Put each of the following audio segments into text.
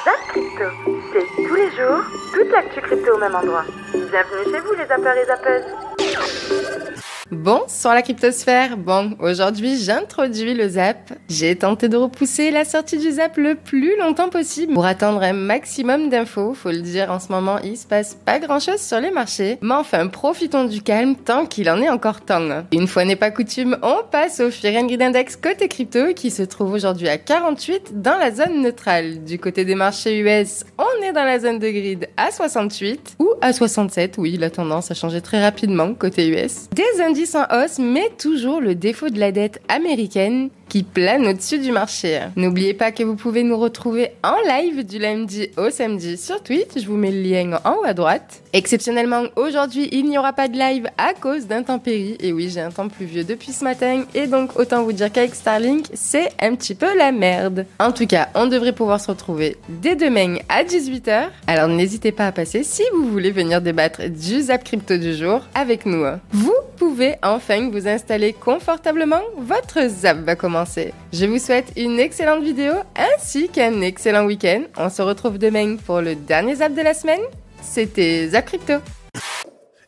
Zap Crypto, c'est tous les jours, toute l'actu crypto au même endroit. Bienvenue chez vous les zappeurs et zappeuses. Bonsoir la cryptosphère. Bon, aujourd'hui j'introduis le zap. J'ai tenté de repousser la sortie du zap le plus longtemps possible pour attendre un maximum d'infos. Faut le dire, en ce moment il se passe pas grand chose sur les marchés. Mais enfin, profitons du calme tant qu'il en est encore temps. Une fois n'est pas coutume, on passe au Fear and Greed Index côté crypto qui se trouve aujourd'hui à 48 dans la zone neutrale. Du côté des marchés US, on est dans la zone de greed à 68 ou à 67. Oui, la tendance a changé très rapidement côté US. Des indices en hausse, mais toujours le défaut de la dette américaine qui plane au-dessus du marché. N'oubliez pas que vous pouvez nous retrouver en live du lundi au samedi sur Twitch. Je vous mets le lien en haut à droite. Exceptionnellement, aujourd'hui, il n'y aura pas de live à cause d'intempéries. Et oui, j'ai un temps pluvieux depuis ce matin. Et donc, autant vous dire qu'avec Starlink, c'est un petit peu la merde. En tout cas, on devrait pouvoir se retrouver dès demain à 18h. Alors, n'hésitez pas à passer si vous voulez venir débattre du Zap Crypto du jour avec nous. Vous pouvez enfin vous installer confortablement. Votre Zap va commencer. Je vous souhaite une excellente vidéo ainsi qu'un excellent week-end. On se retrouve demain pour le dernier Zap de la semaine. C'était Zap Crypto.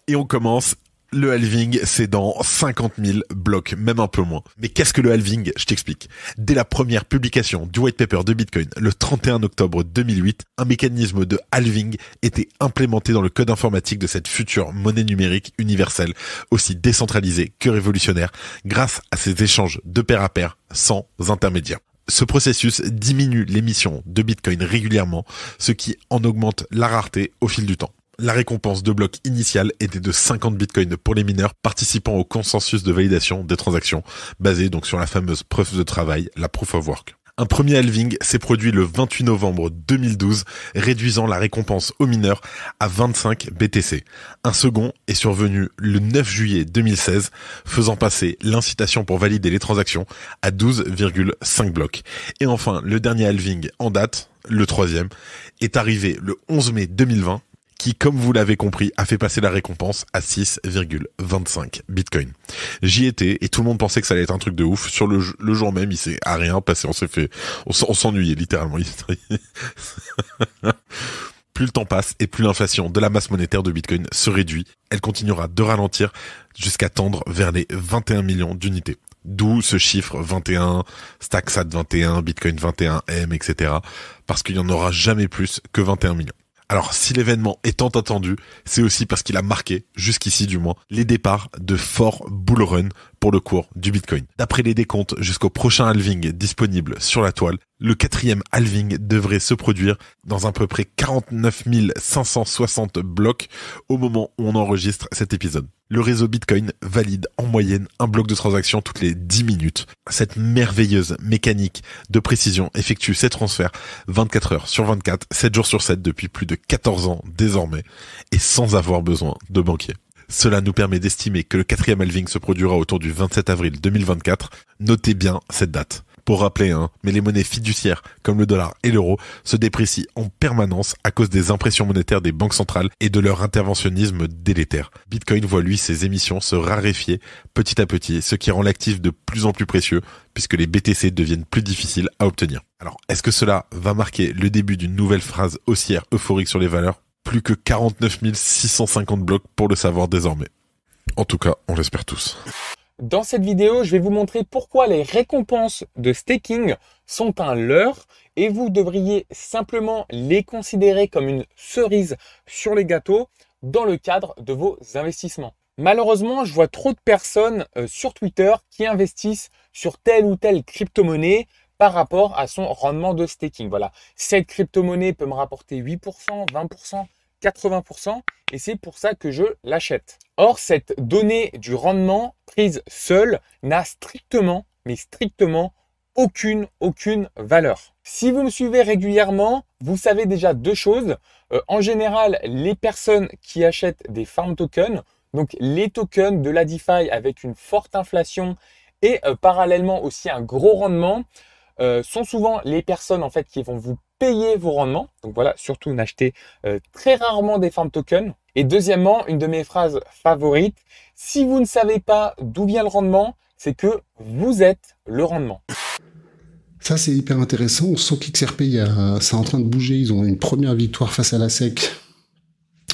Et on commence. Le halving, c'est dans 50 000 blocs, même un peu moins. Mais qu'est-ce que le halving? Je t'explique. Dès la première publication du white paper de Bitcoin, le 31 octobre 2008, un mécanisme de halving était implémenté dans le code informatique de cette future monnaie numérique universelle, aussi décentralisée que révolutionnaire, grâce à ces échanges de pair à pair, sans intermédiaire. Ce processus diminue l'émission de Bitcoin régulièrement, ce qui en augmente la rareté au fil du temps. La récompense de bloc initial était de 50 bitcoins pour les mineurs participant au consensus de validation des transactions, basé donc sur la fameuse preuve de travail, la proof of work. Un premier halving s'est produit le 28 novembre 2012, réduisant la récompense aux mineurs à 25 BTC. Un second est survenu le 9 juillet 2016, faisant passer l'incitation pour valider les transactions à 12,5 blocs. Et enfin, le dernier halving en date, le troisième, est arrivé le 11 mai 2020, qui, comme vous l'avez compris, a fait passer la récompense à 6,25 bitcoin. J'y étais et tout le monde pensait que ça allait être un truc de ouf. Sur le jour même, il s'est à rien passé. On s'ennuyait littéralement. Plus le temps passe et plus l'inflation de la masse monétaire de Bitcoin se réduit. Elle continuera de ralentir jusqu'à tendre vers les 21 millions d'unités. D'où ce chiffre 21, StackSat 21, Bitcoin 21M, etc. Parce qu'il n'y en aura jamais plus que 21 millions. Alors, si l'événement est tant attendu, c'est aussi parce qu'il a marqué, jusqu'ici du moins, les départs de forts bull run pour le cours du Bitcoin. D'après les décomptes, jusqu'au prochain halving disponible sur la toile, le quatrième halving devrait se produire dans à peu près 49 560 blocs au moment où on enregistre cet épisode. Le réseau Bitcoin valide en moyenne un bloc de transaction toutes les 10 minutes. Cette merveilleuse mécanique de précision effectue ses transferts 24 heures sur 24, 7 jours sur 7 depuis plus de 14 ans désormais et sans avoir besoin de banquier. Cela nous permet d'estimer que le quatrième halving se produira autour du 27 avril 2024. Notez bien cette date. Pour rappeler, mais les monnaies fiduciaires comme le dollar et l'euro se déprécient en permanence à cause des impressions monétaires des banques centrales et de leur interventionnisme délétère. Bitcoin voit lui ses émissions se raréfier petit à petit, ce qui rend l'actif de plus en plus précieux puisque les BTC deviennent plus difficiles à obtenir. Alors, est-ce que cela va marquer le début d'une nouvelle phase haussière euphorique sur les valeurs? Plus que 49 650 blocs pour le savoir désormais. En tout cas, on l'espère tous. Dans cette vidéo, je vais vous montrer pourquoi les récompenses de staking sont un leurre et vous devriez simplement les considérer comme une cerise sur les gâteaux dans le cadre de vos investissements. Malheureusement, je vois trop de personnes sur Twitter qui investissent sur telle ou telle crypto-monnaie par rapport à son rendement de staking. Voilà, cette crypto-monnaie peut me rapporter 8%, 20%, 80% et c'est pour ça que je l'achète. Or, cette donnée du rendement prise seule n'a strictement, mais strictement aucune valeur. Si vous me suivez régulièrement, vous savez déjà deux choses. En général, les personnes qui achètent des farm tokens, donc les tokens de la DeFi avec une forte inflation et parallèlement aussi un gros rendement, sont souvent les personnes en fait qui vont vous payer vos rendements. Donc voilà, surtout n'achetez très rarement des farm tokens. Et deuxièmement, une de mes phrases favorites, si vous ne savez pas d'où vient le rendement, c'est que vous êtes le rendement. Ça, c'est hyper intéressant. On sent qu'XRP, c'est en train de bouger. Ils ont une première victoire face à la SEC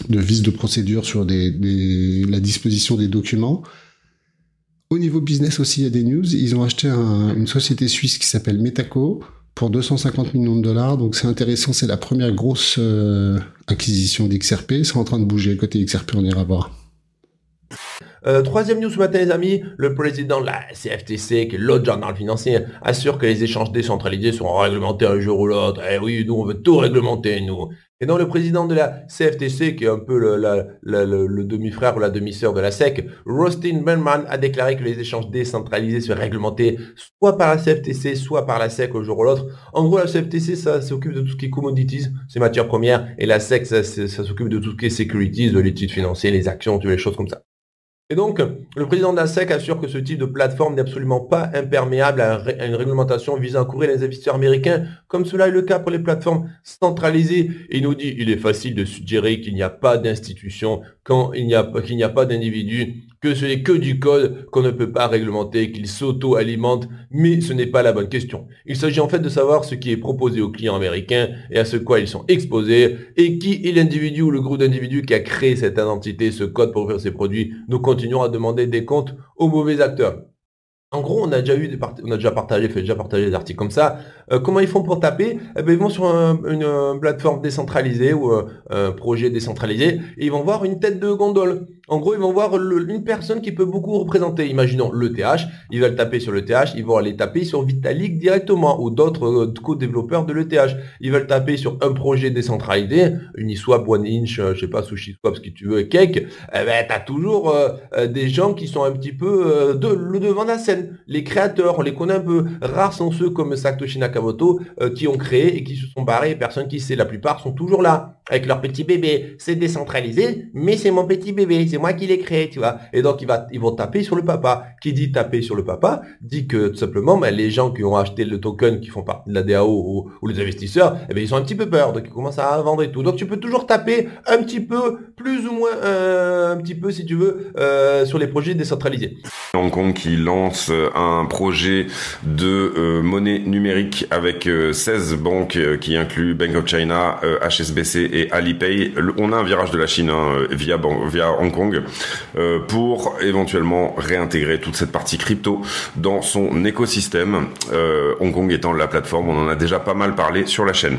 de vice de procédure sur la disposition des documents. Au niveau business aussi, il y a des news. Ils ont acheté une société suisse qui s'appelle Metaco pour 250 millions de dollars. Donc c'est intéressant, c'est la première grosse acquisition d'XRP. C'est en train de bouger. Côté XRP, on ira voir. Troisième news ce matin, les amis, le président de la CFTC, qui est l'autre journal financier, assure que les échanges décentralisés seront réglementés un jour ou l'autre. Eh oui, nous, on veut tout réglementer, nous. Et donc, le président de la CFTC, qui est un peu le demi-frère ou la demi-sœur de la SEC, Rustin Bellman, a déclaré que les échanges décentralisés seraient réglementés soit par la CFTC, soit par la SEC un jour ou l'autre. En gros, la CFTC, ça s'occupe de tout ce qui est commodities, ces matières premières, et la SEC, ça s'occupe de tout ce qui est securities, de l'étude financière, les actions, toutes les choses comme ça. Et donc, le président de la SEC assure que ce type de plateforme n'est absolument pas imperméable à une réglementation visant à couvrir les investisseurs américains, comme cela est le cas pour les plateformes centralisées. Et il nous dit, il est facile de suggérer qu'il n'y a pas d'institution quand qu'il n'y a pas d'individu, que ce n'est que du code qu'on ne peut pas réglementer, qu'il s'auto-alimente, mais ce n'est pas la bonne question. Il s'agit en fait de savoir ce qui est proposé aux clients américains et à ce quoi ils sont exposés, et qui est l'individu ou le groupe d'individus qui a créé cette identité, ce code pour ouvrir ces produits. Nous continuons à demander des comptes aux mauvais acteurs. En gros, on a déjà partagé des articles comme ça. Comment ils font pour taper? Eh ben, ils vont sur une plateforme décentralisée ou un projet décentralisé et ils vont voir une tête de gondole. En gros, ils vont voir une personne qui peut beaucoup représenter. Imaginons l'ETH, ils veulent taper sur l'ETH, ils vont aller taper sur Vitalik directement ou d'autres co-développeurs de l'ETH. Ils veulent taper sur un projet décentralisé, Uniswap, OneInch, je sais pas, SushiSwap, ce que tu veux, Cake. Eh ben, t'as toujours des gens qui sont un petit peu le devant de la scène. Les créateurs, on les connaît un peu. Rares sont ceux comme Satoshi Nakamoto qui ont créé et qui se sont barrés. Personne qui sait. La plupart sont toujours là avec leur petit bébé. C'est décentralisé, mais c'est mon petit bébé. C'est moi qui l'ai créé, tu vois. Et donc ils vont taper sur le papa. Qui dit taper sur le papa dit que tout simplement, les gens qui ont acheté le token, qui font partie de la DAO ou les investisseurs, eh bien, ils ont un petit peu peur. Donc ils commencent à vendre et tout. Donc tu peux toujours taper un petit peu, plus ou moins, un petit peu si tu veux, sur les projets décentralisés. Hong Kong qui lance un projet de monnaie numérique avec 16 banques qui incluent Bank of China, HSBC et Alipay. On a un virage de la Chine via Hong Kong pour éventuellement réintégrer toute cette partie crypto dans son écosystème. Hong Kong étant la plateforme, on en a déjà pas mal parlé sur la chaîne.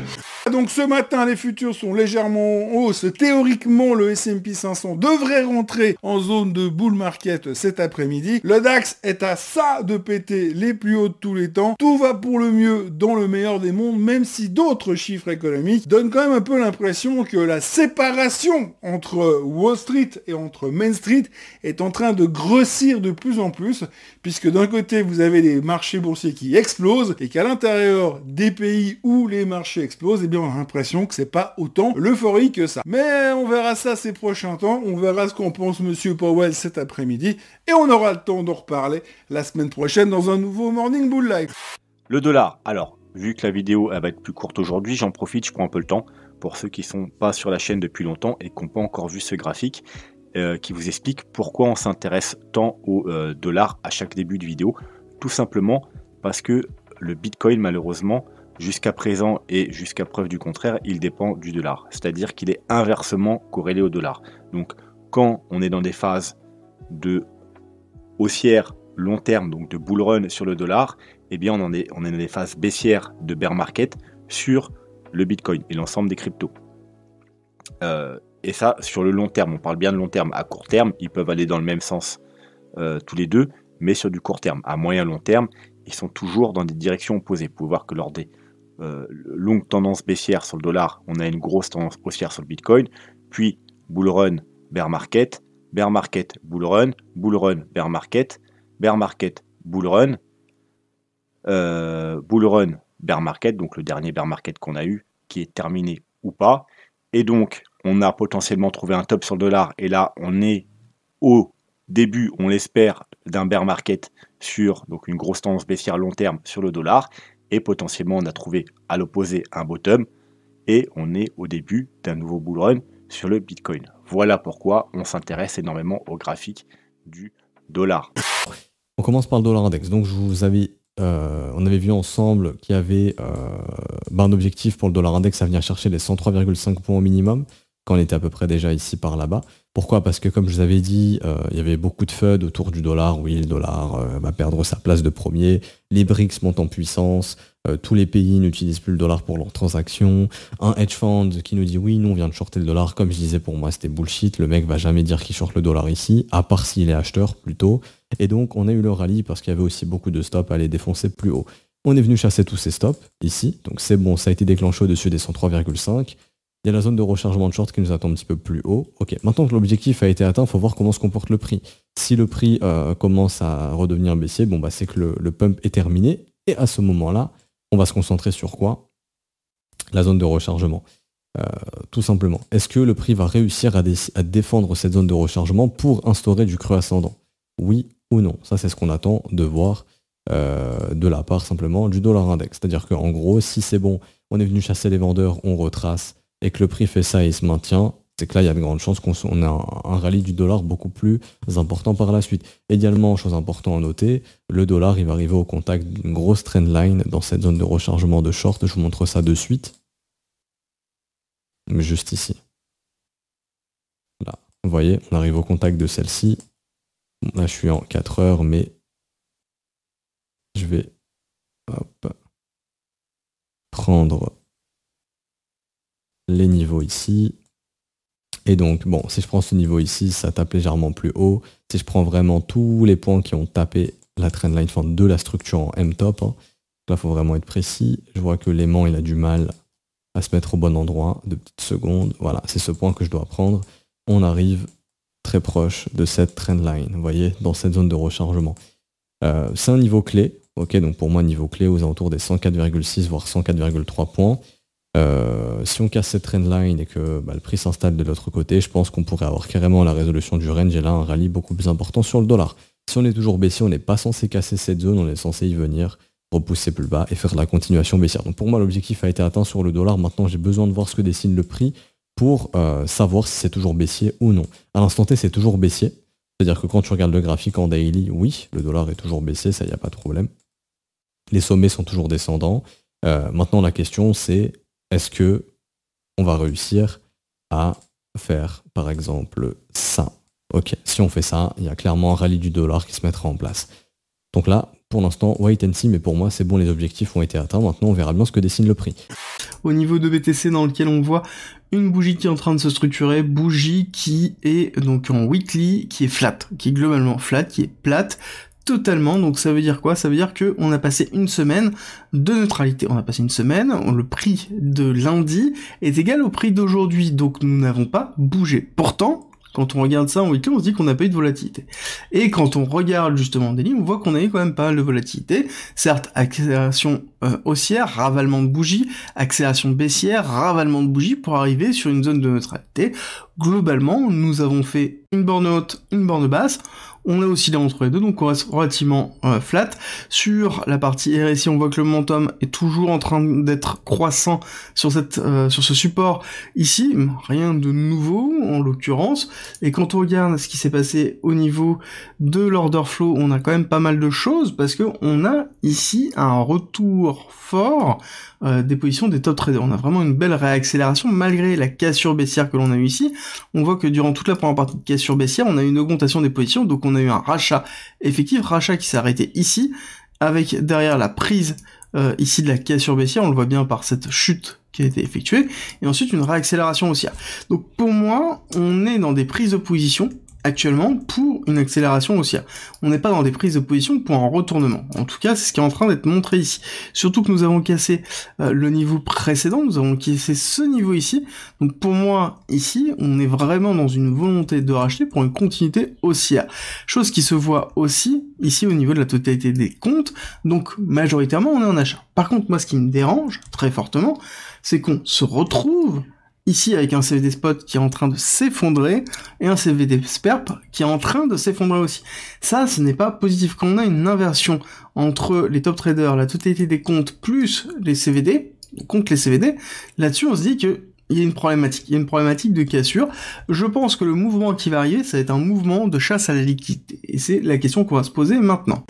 Donc ce matin, les futurs sont légèrement en hausse. Théoriquement, le S&P 500 devrait rentrer en zone de bull market cet après-midi. Le DAX est à ça de péter les plus hauts de tous les temps. Tout va pour le mieux dans le meilleur des mondes, même si d'autres chiffres économiques donnent quand même un peu l'impression que la séparation entre Wall Street et entre Main Street est en train de grossir de plus en plus, puisque d'un côté, vous avez les marchés boursiers qui explosent, et qu'à l'intérieur des pays où les marchés explosent, on a l'impression que c'est pas autant l'euphorie que ça. Mais on verra ça ces prochains temps, on verra ce qu'en pense Monsieur Powell cet après-midi, et on aura le temps d'en reparler la semaine prochaine dans un nouveau Morning Bull Live. Le dollar, alors, vu que la vidéo elle va être plus courte aujourd'hui, j'en profite, je prends un peu le temps, pour ceux qui sont pas sur la chaîne depuis longtemps et qui n'ont pas encore vu ce graphique, qui vous explique pourquoi on s'intéresse tant au dollar à chaque début de vidéo. Tout simplement parce que le Bitcoin, malheureusement, jusqu'à présent et jusqu'à preuve du contraire, il dépend du dollar. C'est-à-dire qu'il est inversement corrélé au dollar. Donc, quand on est dans des phases de haussière long terme, donc de bull run sur le dollar, eh bien on est dans des phases baissières de bear market sur le Bitcoin et l'ensemble des cryptos. Et ça, sur le long terme, on parle bien de long terme. À court terme, ils peuvent aller dans le même sens tous les deux, mais sur du court terme. À moyen long terme, ils sont toujours dans des directions opposées. Vous pouvez voir que lors des longues tendances baissières sur le dollar, on a une grosse tendance haussière sur le Bitcoin, puis bull run, bear market, bull run, bear market, bull run, bear market, donc le dernier bear market qu'on a eu, qui est terminé ou pas. Et donc, on a potentiellement trouvé un top sur le dollar, et là, on est au début, on l'espère, d'un bear market sur donc une grosse tendance baissière long terme sur le dollar, et potentiellement on a trouvé à l'opposé un bottom, et on est au début d'un nouveau bull run sur le Bitcoin. Voilà pourquoi on s'intéresse énormément au graphique du dollar. On commence par le dollar index, donc je vous avais on avait vu ensemble qu'il y avait un objectif pour le dollar index à venir chercher les 103,5 points au minimum, quand on était à peu près déjà ici par là-bas. Pourquoi ? Parce que comme je vous avais dit, il y avait beaucoup de FUD autour du dollar. Oui, le dollar va perdre sa place de premier. Les BRICS montent en puissance. Tous les pays n'utilisent plus le dollar pour leurs transactions. Un hedge fund qui nous dit oui, nous on vient de shorter le dollar. Comme je disais, pour moi c'était bullshit. Le mec va jamais dire qu'il short le dollar ici, à part s'il est acheteur plutôt. Et donc on a eu le rallye parce qu'il y avait aussi beaucoup de stops à aller défoncer plus haut. On est venu chasser tous ces stops ici. Donc c'est bon, ça a été déclenché au-dessus des 103,5. Il y a la zone de rechargement de short qui nous attend un petit peu plus haut. Ok, maintenant que l'objectif a été atteint, il faut voir comment se comporte le prix. Si le prix commence à redevenir baissier, bon bah c'est que le pump est terminé. Et à ce moment-là, on va se concentrer sur quoi ? La zone de rechargement. Tout simplement. Est-ce que le prix va réussir à défendre cette zone de rechargement pour instaurer du creux ascendant ? Oui ou non ? Ça c'est ce qu'on attend de voir de la part simplement du dollar index. C'est-à-dire qu'en gros, si c'est bon, on est venu chasser les vendeurs, on retrace, et que le prix fait ça et il se maintient, c'est que là, il y a de grandes chances qu'on ait un rallye du dollar beaucoup plus important par la suite. Également, chose importante à noter, le dollar, il va arriver au contact d'une grosse trendline dans cette zone de rechargement de short. Je vous montre ça de suite. Mais juste ici. Là, vous voyez, on arrive au contact de celle-ci. Là, je suis en 4 heures, mais je vais prendre les niveaux ici. Et donc, bon, si je prends ce niveau ici, ça tape légèrement plus haut. Si je prends vraiment tous les points qui ont tapé la trendline de la structure en M-top, là, il faut vraiment être précis. Je vois que l'aimant, il a du mal à se mettre au bon endroit. 2 petites secondes. Voilà, c'est ce point que je dois prendre. On arrive très proche de cette trendline, vous voyez, dans cette zone de rechargement. C'est un niveau clé. Ok, donc pour moi, niveau clé aux alentours des 104,6 voire 104,3 points. Si on casse cette trendline et que le prix s'installe de l'autre côté, je pense qu'on pourrait avoir carrément la résolution du range et là un rallye beaucoup plus important sur le dollar. Si on est toujours baissier, on n'est pas censé casser cette zone, on est censé y venir, repousser plus bas et faire la continuation baissière. Donc pour moi l'objectif a été atteint sur le dollar, maintenant j'ai besoin de voir ce que dessine le prix pour savoir si c'est toujours baissier ou non. À l'instant T c'est toujours baissier, c'est-à-dire que quand tu regardes le graphique en daily, oui, le dollar est toujours baissier, ça y a pas de problème. Les sommets sont toujours descendants. Maintenant la question c'est est-ce que on va réussir à faire, par exemple, ça ? Ok, si on fait ça, il y a clairement un rallye du dollar qui se mettra en place. Donc là, pour l'instant, wait and see, mais pour moi, c'est bon, les objectifs ont été atteints. Maintenant, on verra bien ce que dessine le prix. Au niveau de BTC, dans lequel on voit une bougie qui est en train de se structurer, bougie qui est donc en weekly, qui est flat, qui est globalement flat, qui est plate, totalement. Donc ça veut dire quoi ? Ça veut dire que on a passé une semaine de neutralité. On a passé une semaine, le prix de lundi est égal au prix d'aujourd'hui, donc nous n'avons pas bougé. Pourtant, quand on regarde ça en weekly, on se dit qu'on n'a pas eu de volatilité. Et quand on regarde justement en daily, on voit qu'on a eu quand même pas mal de volatilité. Certes, accélération haussière, ravalement de bougies, accélération baissière, ravalement de bougies pour arriver sur une zone de neutralité. Globalement, nous avons fait une borne haute, une borne basse. On a oscillé entre les deux, donc on reste relativement flat. Sur la partie RSI, on voit que le momentum est toujours en train d'être croissant sur ce support ici. Rien de nouveau, en l'occurrence. Et quand on regarde ce qui s'est passé au niveau de l'order flow, on a quand même pas mal de choses, parce que on a ici un retour fort des positions des top traders. On a vraiment une belle réaccélération, malgré la cassure baissière que l'on a eu ici. On voit que durant toute la première partie de cassure baissière, on a eu une augmentation des positions, donc on a eu un rachat effectif, rachat qui s'est arrêté ici, avec derrière la prise ici de la cassure baissière, on le voit bien par cette chute qui a été effectuée, et ensuite une réaccélération haussière. Donc pour moi, on est dans des prises de position actuellement pour une accélération haussière. On n'est pas dans des prises de position pour un retournement. En tout cas, c'est ce qui est en train d'être montré ici. Surtout que nous avons cassé le niveau précédent, nous avons cassé ce niveau ici. Donc pour moi, ici, on est vraiment dans une volonté de racheter pour une continuité haussière. Chose qui se voit aussi ici au niveau de la totalité des comptes. Donc majoritairement, on est en achat. Par contre, moi, ce qui me dérange très fortement, c'est qu'on se retrouve ici avec un CVD spot qui est en train de s'effondrer et un CVD SPERP qui est en train de s'effondrer aussi. Ça, ce n'est pas positif. Quand on a une inversion entre les top traders, la totalité des comptes plus les CVD, contre les CVD, là-dessus on se dit que il y a une problématique de cassure. Je pense que le mouvement qui va arriver, ça va être un mouvement de chasse à la liquidité. Et c'est la question qu'on va se poser maintenant.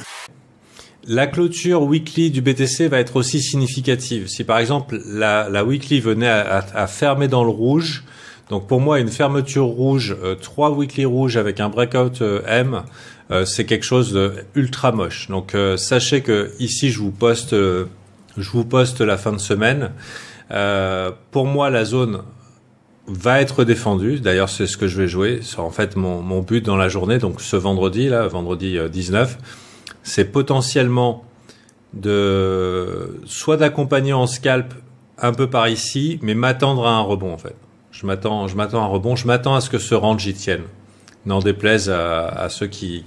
La clôture weekly du BTC va être aussi significative. Si par exemple la weekly venait à fermer dans le rouge, donc pour moi une fermeture rouge, 3 weekly rouges avec un breakout M, c'est quelque chose de ultra moche. Donc sachez que ici je vous poste la fin de semaine. Pour moi la zone va être défendue. D'ailleurs c'est ce que je vais jouer. C'est en fait mon but dans la journée. Donc ce vendredi 19. C'est potentiellement soit d'accompagner en scalp un peu par ici, mais m'attendre à un rebond en fait. Je m'attends à un rebond, je m'attends à ce que ce range y tienne. N'en déplaise à ceux qui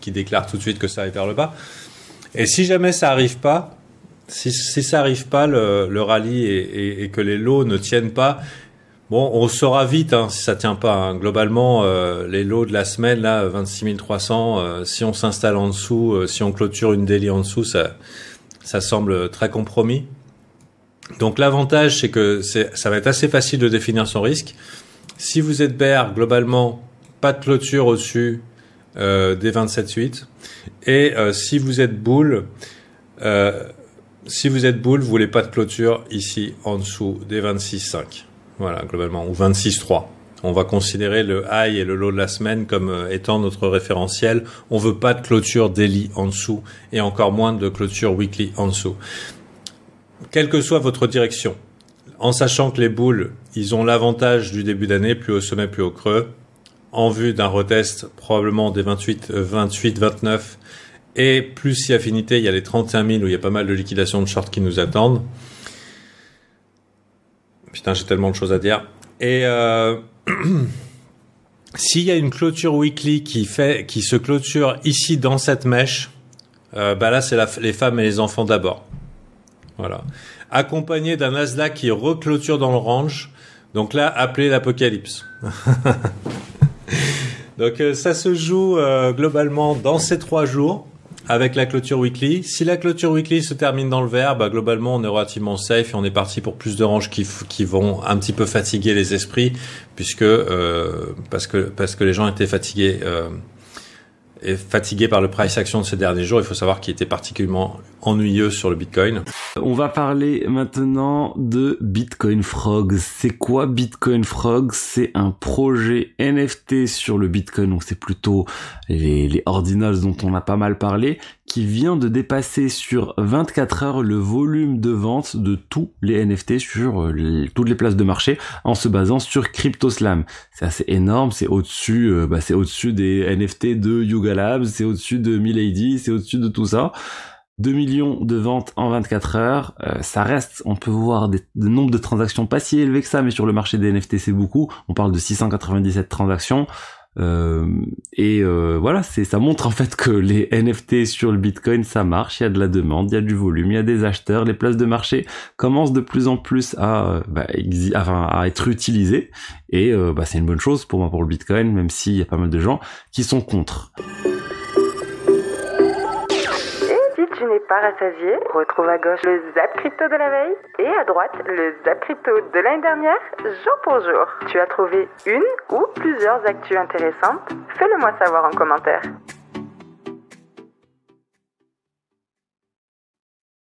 déclarent tout de suite que ça aille vers le bas. Et si jamais ça arrive pas, si ça arrive pas le rallye et que les lots ne tiennent pas, bon, on saura vite si ça tient pas. Hein. Globalement, les lots de la semaine là, 26 300. Si on s'installe en dessous, si on clôture une daily en dessous, ça semble très compromis. Donc l'avantage, c'est que ça va être assez facile de définir son risque. Si vous êtes bear, globalement, pas de clôture au-dessus des 27,8. Et si vous êtes bull, vous voulez pas de clôture ici en dessous des 26,5. Voilà, globalement, ou 26,3. On va considérer le high et le low de la semaine comme étant notre référentiel. On veut pas de clôture daily en dessous et encore moins de clôture weekly en dessous. Quelle que soit votre direction, en sachant que les bulls, ils ont l'avantage du début d'année, plus au sommet, plus au creux, en vue d'un retest probablement des 28, 29, et plus si affinité, il y a les 31 000 où il y a pas mal de liquidations de short qui nous attendent. Putain, j'ai tellement de choses à dire. Et s'il y a une clôture weekly qui se clôture ici dans cette mèche, là c'est les femmes et les enfants d'abord. Voilà. Accompagné d'un Nasdaq qui reclôture dans le range. Donc là, appelez l'apocalypse. Donc ça se joue globalement dans ces 3 jours avec la clôture weekly. Si la clôture weekly se termine dans le vert, globalement on est relativement safe et on est parti pour plus de ranges qui vont un petit peu fatiguer les esprits puisque parce que les gens étaient fatigués par le price action de ces derniers jours. Il faut savoir qu'il était particulièrement ennuyeux sur le Bitcoin. On va parler maintenant de Bitcoin Frogs. C'est quoi Bitcoin Frogs? C'est un projet NFT sur le Bitcoin, donc c'est plutôt les ordinals dont on a pas mal parlé, qui vient de dépasser sur 24 heures le volume de vente de tous les NFT sur toutes les places de marché en se basant sur CryptoSlam. C'est assez énorme, c'est au-dessus des NFT de Yuga Labs, c'est au-dessus de Milady, c'est au-dessus de tout ça. 2 millions de ventes en 24 heures, ça reste, on peut voir des nombres de transactions pas si élevés que ça, mais sur le marché des NFT c'est beaucoup, on parle de 697 transactions, voilà, ça montre en fait que les NFT sur le Bitcoin ça marche, il y a de la demande, il y a du volume, il y a des acheteurs, les places de marché commencent de plus en plus à être utilisées, et c'est une bonne chose pour moi pour le Bitcoin, même s'il y a pas mal de gens qui sont contre. Tu n'es pas rassasié, retrouve à gauche le Zap Crypto de la veille et à droite le Zap Crypto de l'année dernière, jour pour jour. Tu as trouvé une ou plusieurs actus intéressantes? Fais-le moi savoir en commentaire.